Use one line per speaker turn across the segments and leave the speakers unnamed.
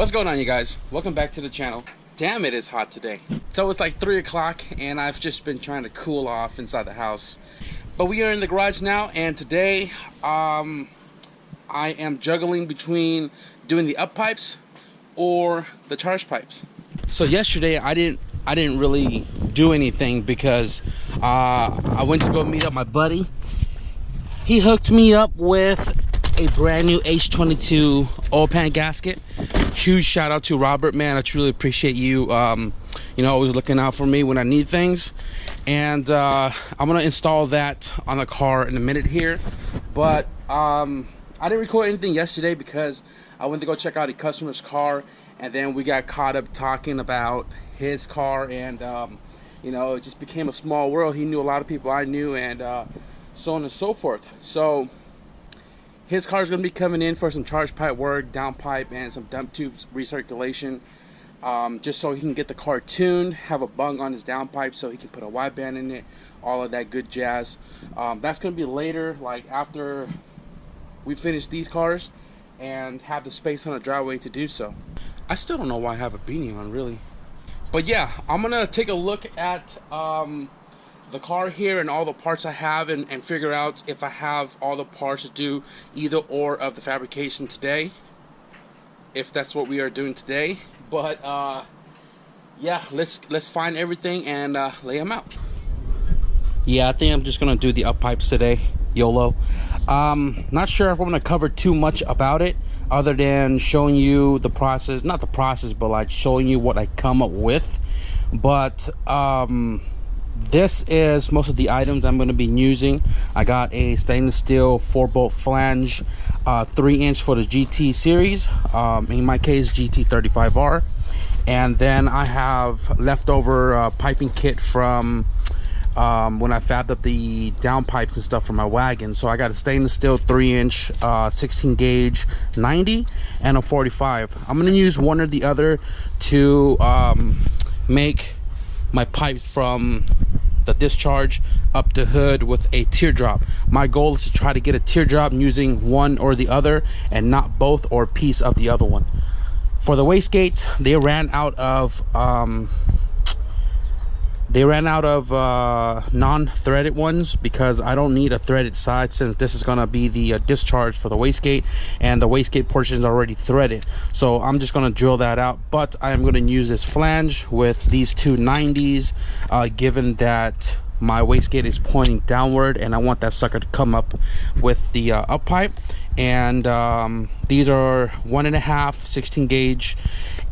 What's going on, you guys? Welcome back to the channel. Damn, it is hot today. So it's like 3 o'clock and I've just been trying to cool off inside the house. But we are in the garage now, and today I am juggling between doing the up pipes or the charge pipes. So yesterday I didn't really do anything because I went to go meet up my buddy. He hooked me up with a brand new H22 oil pan gasket. Huge shout out to Robert, man. I truly appreciate you always looking out for me when I need things. And I'm gonna install that on the car in a minute here, but I didn't record anything yesterday because I went to go check out a customer's car, and then we got caught up talking about his car, and it just became a small world. He knew a lot of people I knew, and so on and so forth. So his car is going to be coming in for some charge pipe work, down pipe, and some dump tubes recirculation, just so he can get the car tuned, have a bung on his down pipe so he can put a wideband in it, all of that good jazz. That's going to be later, like after we finish these cars and have the space on the driveway to do so. I still don't know why I have a beanie on, really. But yeah, I'm going to take a look at the car here and all the parts I have, and figure out if I have all the parts to do either or of the fabrication today, if that's what we are doing today. But yeah, let's find everything and lay them out. Yeah, I think I'm just gonna do the up pipes today, YOLO. Not sure if I'm gonna cover too much about it other than showing you the process, not the process, but like showing you what I come up with. But this is most of the items I'm going to be using. I got a stainless steel 4-bolt flange, 3-inch for the GT series, in my case GT35R, and then I have leftover piping kit from when I fabbed up the down pipes and stuff for my wagon. So I got a stainless steel 3-inch 16 gauge 90 and a 45. I'm going to use one or the other to make my pipe from the discharge up the hood with a teardrop. My goal is to try to get a teardrop using one or the other and not both or a piece of the other one. For the wastegate, they ran out of non-threaded ones because I don't need a threaded side, since this is gonna be the discharge for the wastegate, and the wastegate portion is already threaded. So I'm just gonna drill that out, but I am gonna use this flange with these two 90s, given that my wastegate is pointing downward and I want that sucker to come up with the up pipe. And these are 1.5 16 gauge,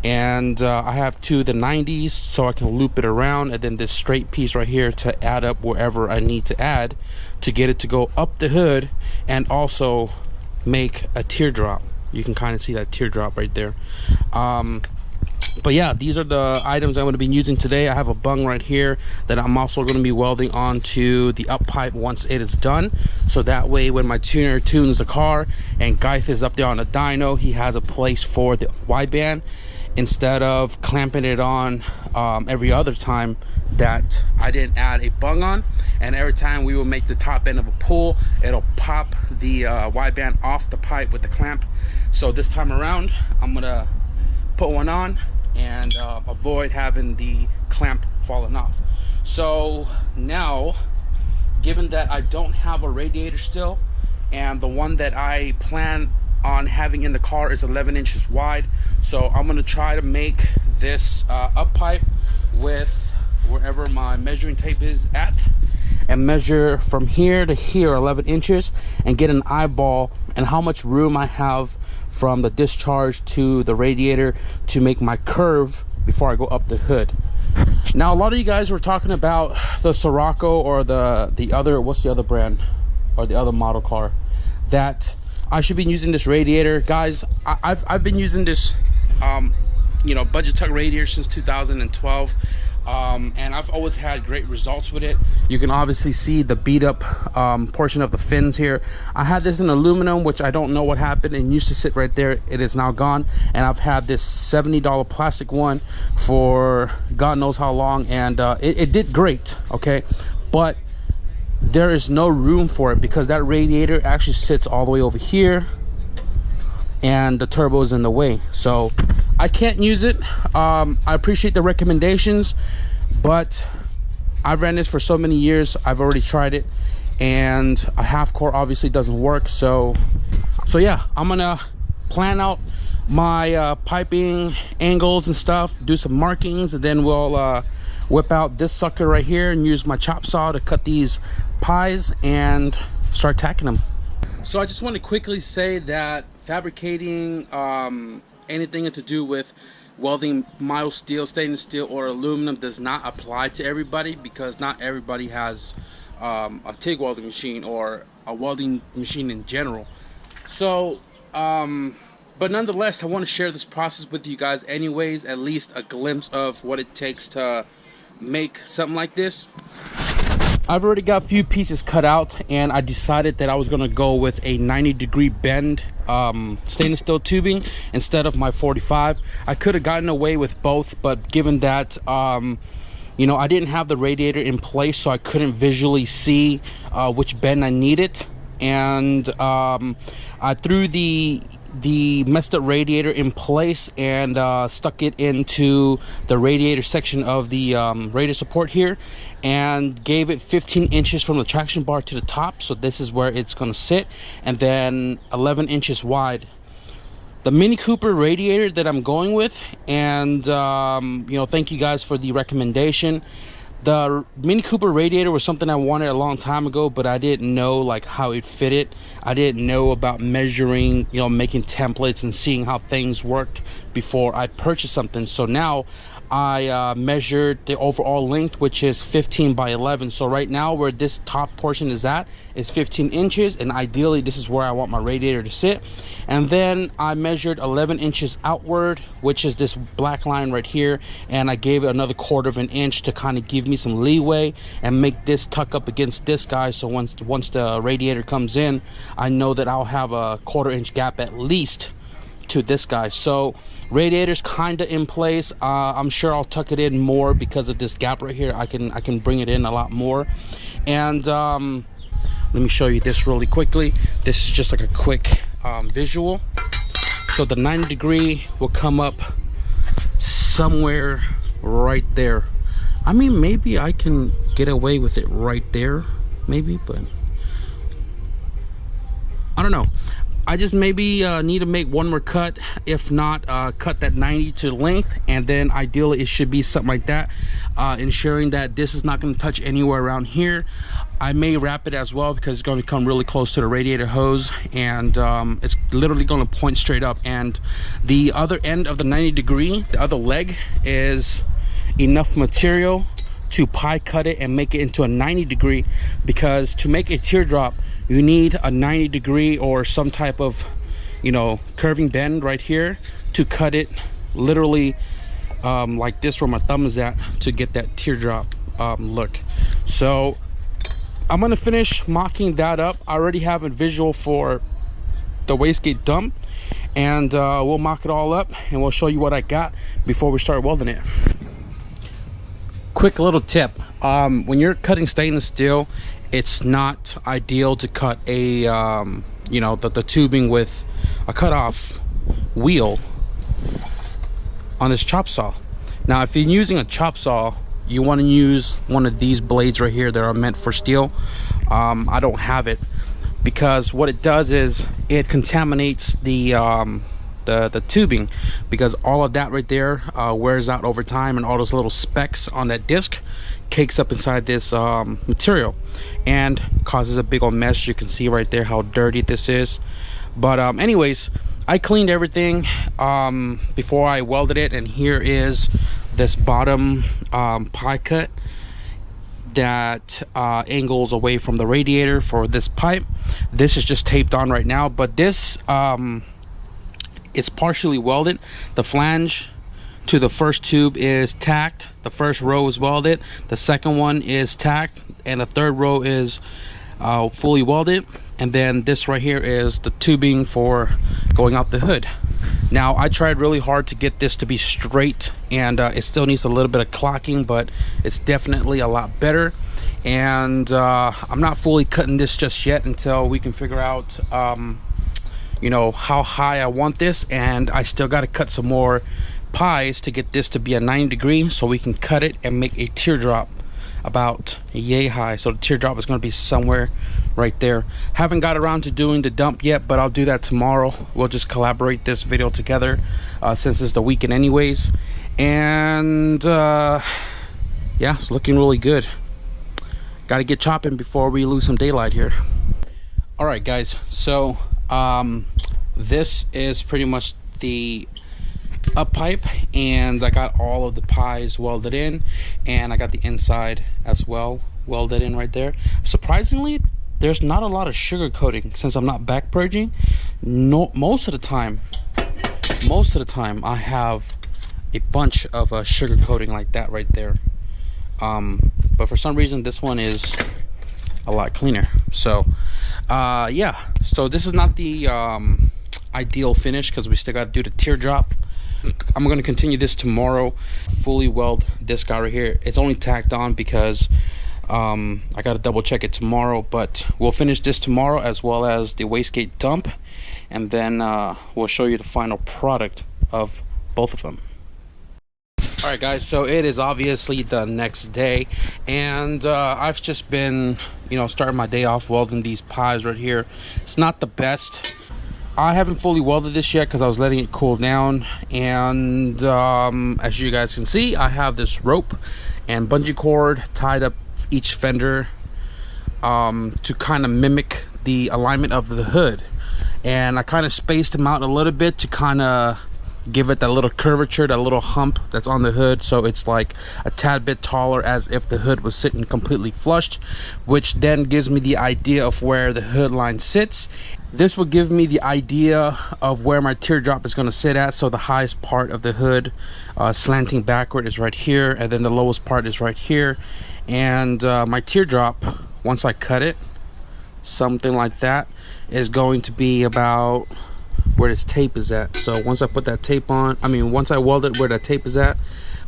and I have two of the 90s so I can loop it around, and then this straight piece right here to add up wherever I need to add to get it to go up the hood and also make a teardrop. You can kind of see that teardrop right there. But yeah, these are the items I'm going to be using today. I have a bung right here that I'm also going to be welding onto the up pipe once it is done, so that way when my tuner tunes the car and Geith is up there on the dyno, he has a place for the wideband instead of clamping it on every other time that I didn't add a bung on. And every time we will make the top end of a pull, it'll pop the wideband off the pipe with the clamp. So this time around, I'm gonna put one on and avoid having the clamp falling off. So now, given that I don't have a radiator still, and the one that I plan on having in the car is 11 inches wide, so I'm going to try to make this up pipe with wherever my measuring tape is at, and measure from here to here 11 inches and get an eyeball and how much room I have from the discharge to the radiator to make my curve before I go up the hood. Now, a lot of you guys were talking about the Sirocco or the other, what's the other brand or the other model car, that I should be using this radiator. Guys, I've been using this budget tuck radiator since 2012, and I've always had great results with it. You can obviously see the beat up portion of the fins here. I had this in aluminum, which I don't know what happened, and used to sit right there. It is now gone. And I've had this $70 plastic one for God knows how long, and it did great, okay? But there is no room for it because that radiator actually sits all the way over here and the turbo is in the way. So I can't use it. I appreciate the recommendations, but I've ran this for so many years. I've already tried it, and a half core obviously doesn't work. So yeah, I'm gonna plan out my piping angles and stuff, do some markings, and then we'll whip out this sucker right here and use my chop saw to cut these pies and start tacking them. So I just want to quickly say that fabricating anything to do with welding mild steel, stainless steel, or aluminum does not apply to everybody, because not everybody has a TIG welding machine or a welding machine in general. So but nonetheless, I want to share this process with you guys anyways, at least a glimpse of what it takes to make something like this. I've already got a few pieces cut out, and I decided that I was going to go with a 90-degree bend stainless steel tubing instead of my 45. I could have gotten away with both, but given that you know, I didn't have the radiator in place, so I couldn't visually see which bend I needed, and I threw the messed up radiator in place and stuck it into the radiator section of the radiator support here, and gave it 15 inches from the traction bar to the top. So this is where it's going to sit, and then 11 inches wide. The Mini Cooper radiator that I'm going with, and you know, thank you guys for the recommendation. The Mini Cooper radiator was something I wanted a long time ago, but I didn't know like how it fitted. I didn't know about measuring, you know, making templates and seeing how things worked before I purchased something. So now I measured the overall length, which is 15 by 11. So right now where this top portion is at is 15 inches, and ideally this is where I want my radiator to sit. And then I measured 11 inches outward, which is this black line right here, and I gave it another 1/4 of an inch to kind of give me some leeway and make this tuck up against this guy. So once the radiator comes in, I know that I'll have a 1/4 inch gap at least to this guy. So radiator's kind of in place. I'm sure I'll tuck it in more because of this gap right here. I can bring it in a lot more. And let me show you this really quickly. This is just like a quick visual. So the 90-degree will come up somewhere right there. I mean, maybe I can get away with it right there, maybe, but I don't know. I just maybe need to make one more cut. If not, cut that 90 to length, and then ideally it should be something like that, ensuring that this is not going to touch anywhere around here. I may wrap it as well because it's going to come really close to the radiator hose, and it's literally going to point straight up. And the other end of the 90-degree, the other leg, is enough material to pie cut it and make it into a 90-degree, because to make a teardrop you need a 90-degree or some type of, you know, curving bend right here to cut it literally like this, where my thumb is at, to get that teardrop look. So I'm gonna finish mocking that up. I already have a visual for the wastegate dump, and we'll mock it all up and we'll show you what I got before we start welding it. Quick little tip, when you're cutting stainless steel, it's not ideal to cut a you know, the tubing with a cutoff wheel on this chop saw. Now if you're using a chop saw, you want to use one of these blades right here that are meant for steel. I don't have it, because what it does is it contaminates the tubing, because all of that right there wears out over time, and all those little specks on that disc cakes up inside this material and causes a big old mess. You can see right there how dirty this is. But anyways, I cleaned everything before I welded it, and here is this bottom pie cut that angles away from the radiator for this pipe. This is just taped on right now, but this it's partially welded. The flange to the first tube is tacked, the first row is welded, the second one is tacked, and the third row is fully welded. And then this right here is the tubing for going out the hood. Now I tried really hard to get this to be straight, and it still needs a little bit of clocking, but it's definitely a lot better. And I'm not fully cutting this just yet until we can figure out you know, how high I want this, and I still got to cut some more pies to get this to be a 90 degree so we can cut it and make a teardrop about yay high. So the teardrop is going to be somewhere right there. Haven't got around to doing the dump yet, but I'll do that tomorrow. We'll just collaborate this video together since it's the weekend anyways. And yeah, it's looking really good. Got to get chopping before we lose some daylight here. All right guys, so this is pretty much the up pipe, and I got all of the pies welded in, and I got the inside as well welded in right there. Surprisingly, there's not a lot of sugar coating since I'm not back purging. No, most of the time I have a bunch of sugar coating like that right there, but for some reason this one is a lot cleaner. So yeah, so this is not the ideal finish because we still got to do the teardrop. I'm going to continue this tomorrow, fully weld this guy right here. It's only tacked on because I got to double check it tomorrow, but we'll finish this tomorrow as well as the wastegate dump, and then we'll show you the final product of both of them. All right guys, so it is obviously the next day, and I've just been, you know, starting my day off welding these pies right here. It's not the best. I haven't fully welded this yet because I was letting it cool down, and as you guys can see, I have this rope and bungee cord tied up each fender to kind of mimic the alignment of the hood, and I kind of spaced them out a little bit to kind of give it that little curvature, that little hump that's on the hood, so it's like a tad bit taller, as if the hood was sitting completely flushed, which then gives me the idea of where the hood line sits. This will give me the idea of where my teardrop is going to sit at. So the highest part of the hood slanting backward is right here, and then the lowest part is right here. And my teardrop, once I cut it, something like that, is going to be about where this tape is at. So once I put that tape on, once I weld it where that tape is at,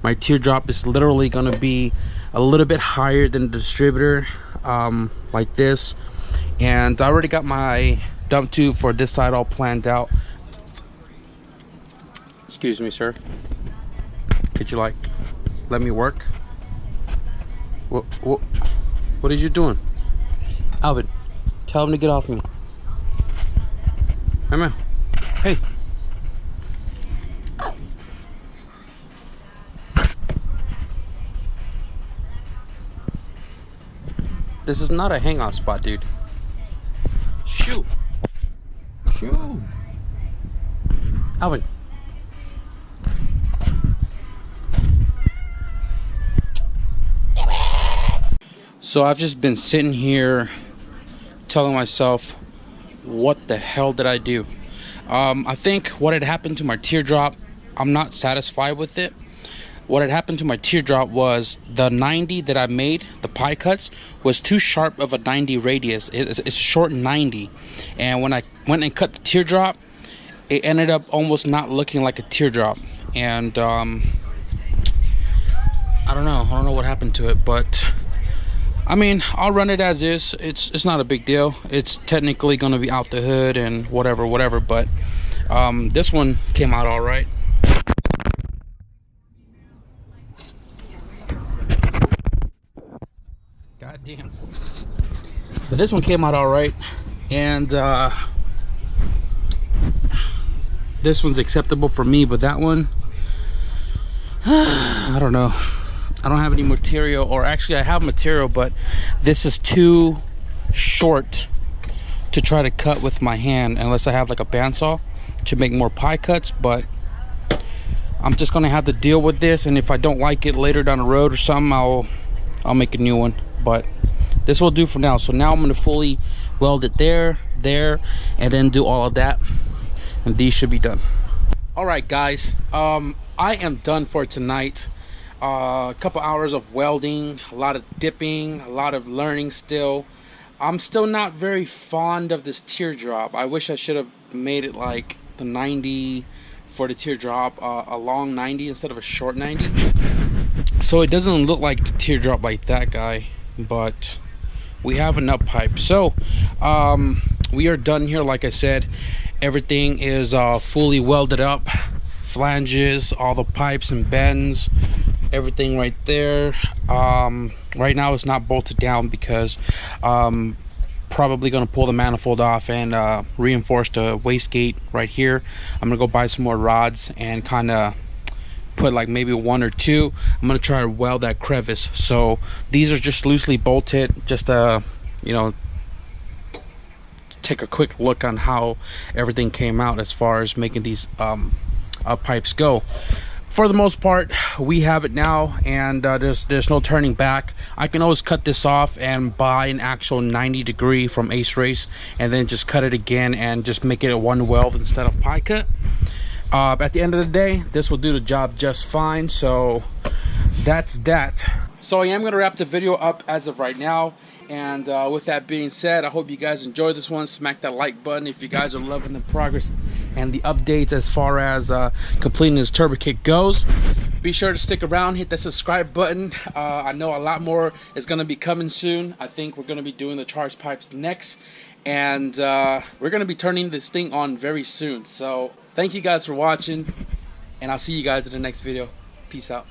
my teardrop is literally going to be a little bit higher than the distributor, like this. And I already got my dump tube for this side all planned out. Excuse me, sir. Could you like let me work? What are you doing? Alvin, tell him to get off me. Come here. Hey. This is not a hangout spot, dude. Shoo. Shoo. Alvin. So I've just been sitting here telling myself, what the hell did I do? I think what had happened to my teardrop, I'm not satisfied with it. What had happened to my teardrop was the 90 that I made, the pie cuts, was too sharp of a 90 radius. It's short 90. And when I went and cut the teardrop, it ended up almost not looking like a teardrop. And I don't know what happened to it, but I'll run it as is. It's not a big deal. It's technically gonna be out the hood and whatever, but this one came out all right. God damn. But this one came out all right, and this one's acceptable for me, but that one, I don't know. I don't have any material, or actually I have material, but this is too short to try to cut with my hand unless I have like a bandsaw to make more pie cuts. But I'm just gonna have to deal with this, and if I don't like it later down the road or something, I'll make a new one. But this will do for now. So now I'm gonna fully weld it there, and then do all of that, and these should be done. All right guys, I am done for tonight. A couple hours of welding, a lot of dipping, a lot of learning still. I'm still not very fond of this teardrop. I wish I should have made it like the 90 for the teardrop, a long 90 instead of a short 90. So it doesn't look like the teardrop like that guy, but we have an up pipe. So we are done here, like I said. Everything is fully welded up, flanges, all the pipes and bends, everything right there. Right now it's not bolted down because probably gonna pull the manifold off and reinforce the wastegate right here. I'm gonna go buy some more rods and kind of put like maybe one or two. I'm gonna try to weld that crevice. So these are just loosely bolted, just you know, take a quick look on how everything came out as far as making these pipes go. For the most part, we have it now, and there's no turning back. I can always cut this off and buy an actual 90-degree from Ace Race, and then just cut it again and just make it a one weld instead of pie cut. At the end of the day, this will do the job just fine. So that's that. So I am gonna wrap the video up as of right now. And with that being said, I hope you guys enjoyed this one. Smack that like button if you guys are loving the progress and the updates as far as completing this turbo kit goes. Be sure to stick around, hit that subscribe button. I know a lot more is going to be coming soon. I think we're going to be doing the charge pipes next, and we're going to be turning this thing on very soon. So thank you guys for watching, and I'll see you guys in the next video. Peace out.